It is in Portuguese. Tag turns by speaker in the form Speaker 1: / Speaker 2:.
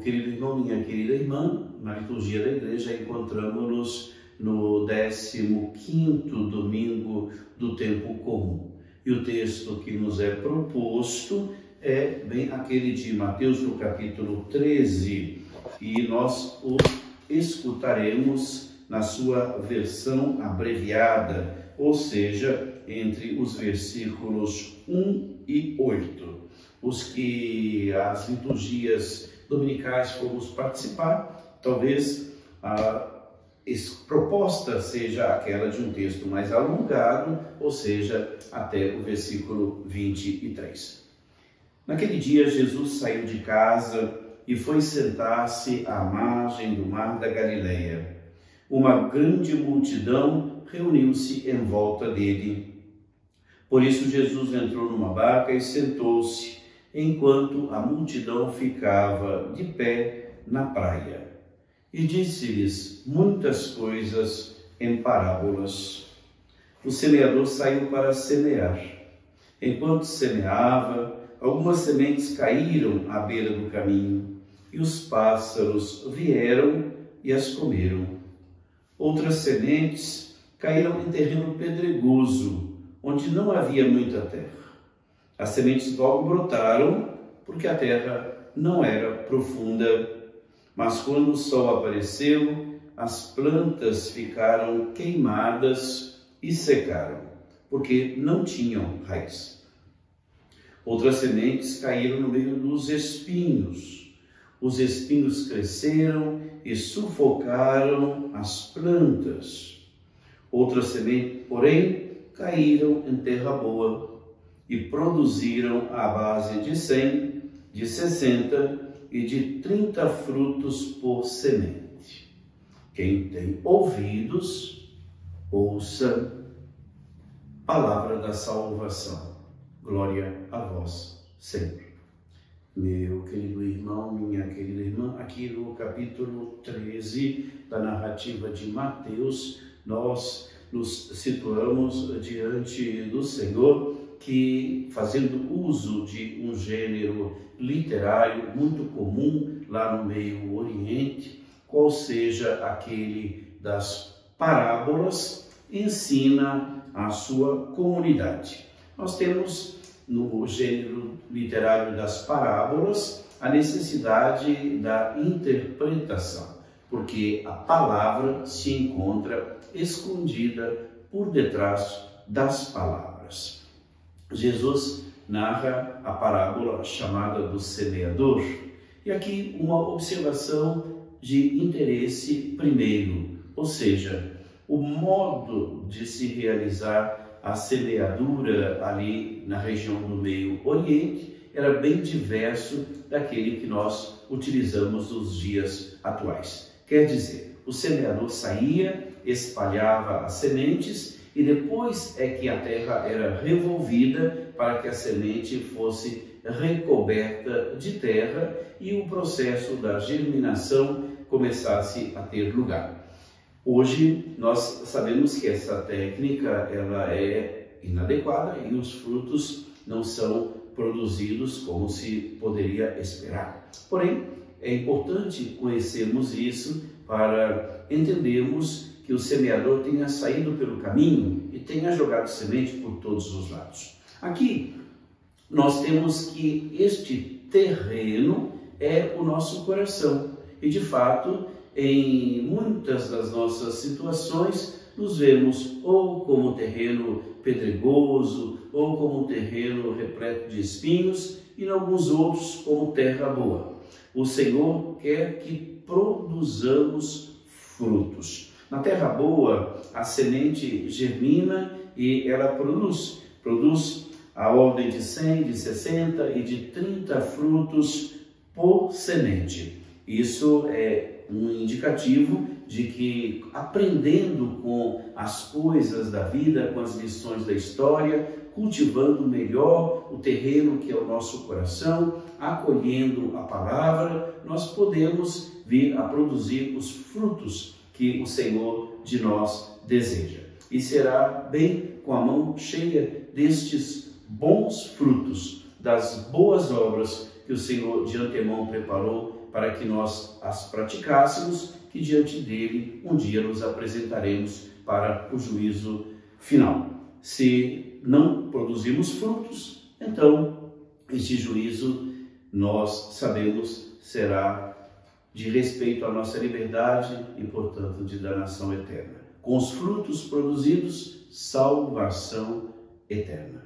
Speaker 1: querido irmão, minha querida irmã, na liturgia da igreja encontramos-nos no 15º domingo do tempo comum. E o texto que nos é proposto é bem aquele de Mateus, no capítulo 13, e nós o escutaremos na sua versão abreviada, ou seja, entre os versículos 1 e 8. Os que as liturgias dominicais fomos participar, talvez a proposta seja aquela de um texto mais alongado, ou seja, até o versículo 23. Naquele dia, Jesus saiu de casa e foi sentar-se à margem do mar da Galileia. Uma grande multidão reuniu-se em volta dele. Por isso, Jesus entrou numa barca e sentou-se, enquanto a multidão ficava de pé na praia. E disse-lhes muitas coisas em parábolas. O semeador saiu para semear. Enquanto semeava, algumas sementes caíram à beira do caminho, e os pássaros vieram e as comeram. Outras sementes caíram em terreno pedregoso, onde não havia muita terra. As sementes logo brotaram, porque a terra não era profunda. Mas quando o sol apareceu, as plantas ficaram queimadas e secaram, porque não tinham raiz. Outras sementes caíram no meio dos espinhos. Os espinhos cresceram e sufocaram as plantas. Outras sementes, porém, caíram em terra boa e produziram à base de 100, de 60 e de 30 frutos por semente. Quem tem ouvidos, ouça. Palavra da salvação. Glória a vós, Senhor. Meu querido irmão, minha querida irmã, aqui no capítulo 13 da narrativa de Mateus, nós nos situamos diante do Senhor que, fazendo uso de um gênero literário muito comum lá no meio Oriente, qual seja aquele das parábolas, ensina a sua comunidade. Nós temos no gênero literário das parábolas a necessidade da interpretação, porque a palavra se encontra escondida por detrás das palavras. Jesus narra a parábola chamada do semeador. E aqui uma observação de interesse primeiro, ou seja, o modo de se realizar a semeadura ali na região do Meio Oriente era bem diverso daquele que nós utilizamos nos dias atuais. Quer dizer, o semeador saía, espalhava as sementes e depois é que a terra era revolvida para que a semente fosse recoberta de terra e o processo da germinação começasse a ter lugar. Hoje nós sabemos que essa técnica ela é inadequada e os frutos não são produzidos como se poderia esperar. Porém, é importante conhecermos isso para entendermos que o semeador tenha saído pelo caminho e tenha jogado semente por todos os lados. Aqui nós temos que este terreno é o nosso coração e, de fato, em muitas das nossas situações, nos vemos ou como terreno pedregoso, ou como terreno repleto de espinhos, e em alguns outros como terra boa. O Senhor quer que produzamos frutos. Na terra boa, a semente germina e ela produz a ordem de 100, de 60 e de 30 frutos por semente. Isso é um indicativo de que, aprendendo com as coisas da vida, com as lições da história, cultivando melhor o terreno que é o nosso coração, acolhendo a palavra, nós podemos vir a produzir os frutos que o Senhor de nós deseja. E será bem com a mão cheia destes bons frutos, das boas obras que o Senhor de antemão preparou para que nós as praticássemos, que diante dele um dia nos apresentaremos para o juízo final. Se não produzimos frutos, então este juízo, nós sabemos, será de respeito à nossa liberdade e, portanto, de danação eterna. Com os frutos produzidos, salvação eterna.